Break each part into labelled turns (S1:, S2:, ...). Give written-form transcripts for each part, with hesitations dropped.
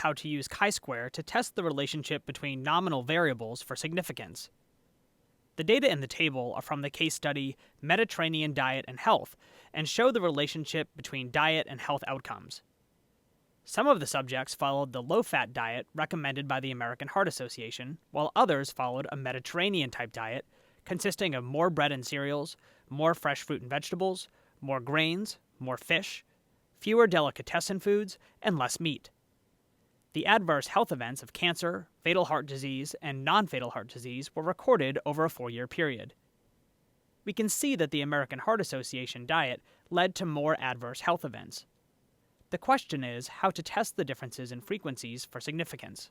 S1: how to use chi-square to test the relationship between nominal variables for significance. The data in the table are from the case study Mediterranean Diet and Health and show the relationship between diet and health outcomes. Some of the subjects followed the low-fat diet recommended by the American Heart Association, while others followed a Mediterranean-type diet consisting of more bread and cereals, more fresh fruit and vegetables, more grains, more fish, fewer delicatessen foods, and less meat. The adverse health events of cancer, fatal heart disease, and non-fatal heart disease were recorded over a 4-year period. We can see that the American Heart Association diet led to more adverse health events. The question is how to test the differences in frequencies for significance.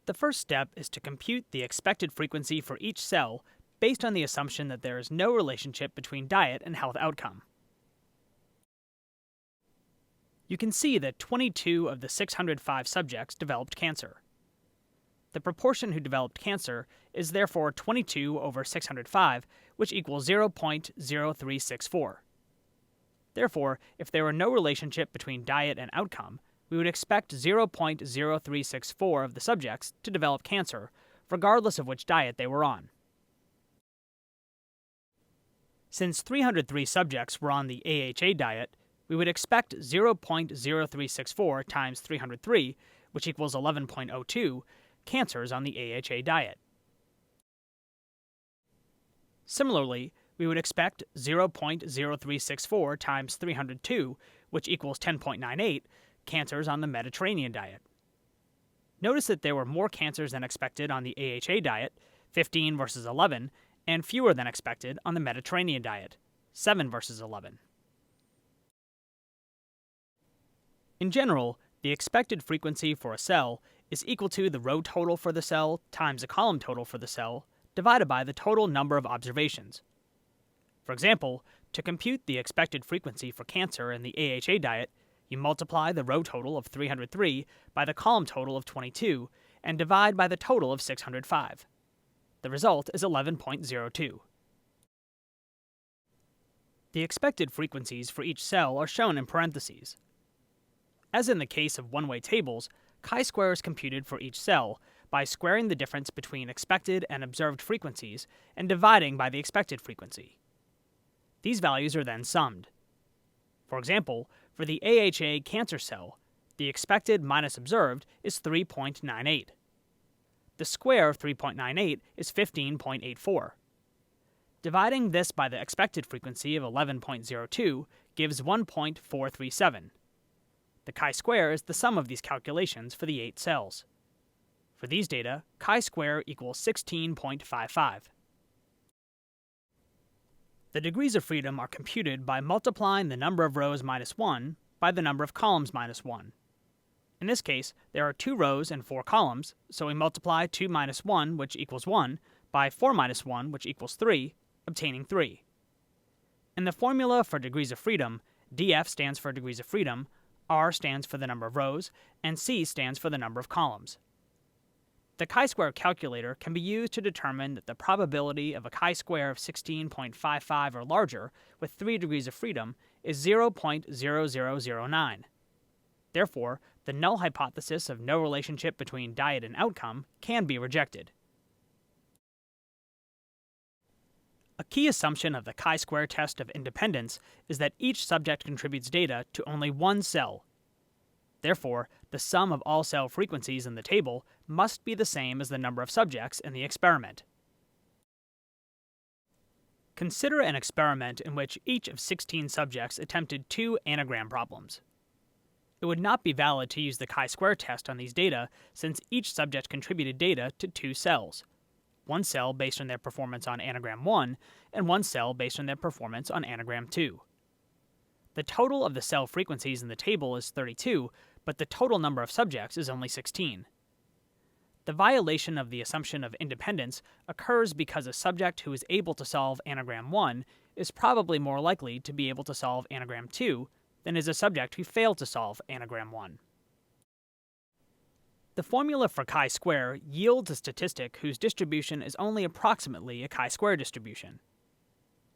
S1: The first step is to compute the expected frequency for each cell based on the assumption that there is no relationship between diet and health outcome. You can see that 22 of the 605 subjects developed cancer. The proportion who developed cancer is therefore 22 over 605, which equals 0.0364. Therefore, if there were no relationship between diet and outcome, we would expect 0.0364 of the subjects to develop cancer, regardless of which diet they were on. Since 303 subjects were on the AHA diet, we would expect 0.0364 times 303, which equals 11.02, cancers on the AHA diet. Similarly, we would expect 0.0364 times 302, which equals 10.98, cancers on the Mediterranean diet. Notice that there were more cancers than expected on the AHA diet, 15 versus 11, and fewer than expected on the Mediterranean diet, 7 versus 11. In general, the expected frequency for a cell is equal to the row total for the cell times the column total for the cell divided by the total number of observations. For example, to compute the expected frequency for cancer in the AHA diet, you multiply the row total of 303 by the column total of 22 and divide by the total of 605. The result is 11.02. The expected frequencies for each cell are shown in parentheses. As in the case of one-way tables, chi-square is computed for each cell by squaring the difference between expected and observed frequencies and dividing by the expected frequency. These values are then summed. For example, for the AHA cancer cell, the expected minus observed is 3.98. The square of 3.98 is 15.84. Dividing this by the expected frequency of 11.02 gives 1.437. The chi-square is the sum of these calculations for the 8 cells. For these data, chi-square equals 16.55. The degrees of freedom are computed by multiplying the number of rows minus 1 by the number of columns minus 1. In this case, there are 2 rows and 4 columns, so we multiply 2 minus 1, which equals 1, by 4 minus 1, which equals 3, obtaining 3. In the formula for degrees of freedom, df stands for degrees of freedom, r stands for the number of rows, and c stands for the number of columns. The chi-square calculator can be used to determine that the probability of a chi-square of 16.55 or larger with 3 degrees of freedom is 0.0009. Therefore, the null hypothesis of no relationship between diet and outcome can be rejected. A key assumption of the chi-square test of independence is that each subject contributes data to only one cell. Therefore, the sum of all cell frequencies in the table must be the same as the number of subjects in the experiment. Consider an experiment in which each of 16 subjects attempted 2 anagram problems. It would not be valid to use the chi-square test on these data since each subject contributed data to 2 cells. One cell based on their performance on anagram 1, and one cell based on their performance on anagram 2. The total of the cell frequencies in the table is 32, but the total number of subjects is only 16. The violation of the assumption of independence occurs because a subject who is able to solve anagram 1 is probably more likely to be able to solve anagram 2 than is a subject who failed to solve anagram 1. The formula for chi-square yields a statistic whose distribution is only approximately a chi-square distribution.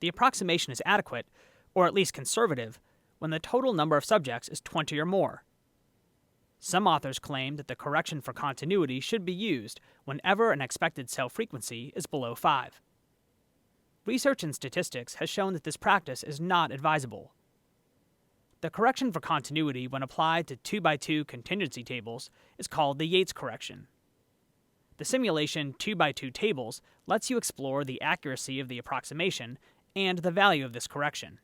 S1: The approximation is adequate, or at least conservative, when the total number of subjects is 20 or more. Some authors claim that the correction for continuity should be used whenever an expected cell frequency is below 5. Research in statistics has shown that this practice is not advisable. The correction for continuity when applied to 2x2 contingency tables is called the Yates correction. The simulation 2x2 tables lets you explore the accuracy of the approximation and the value of this correction.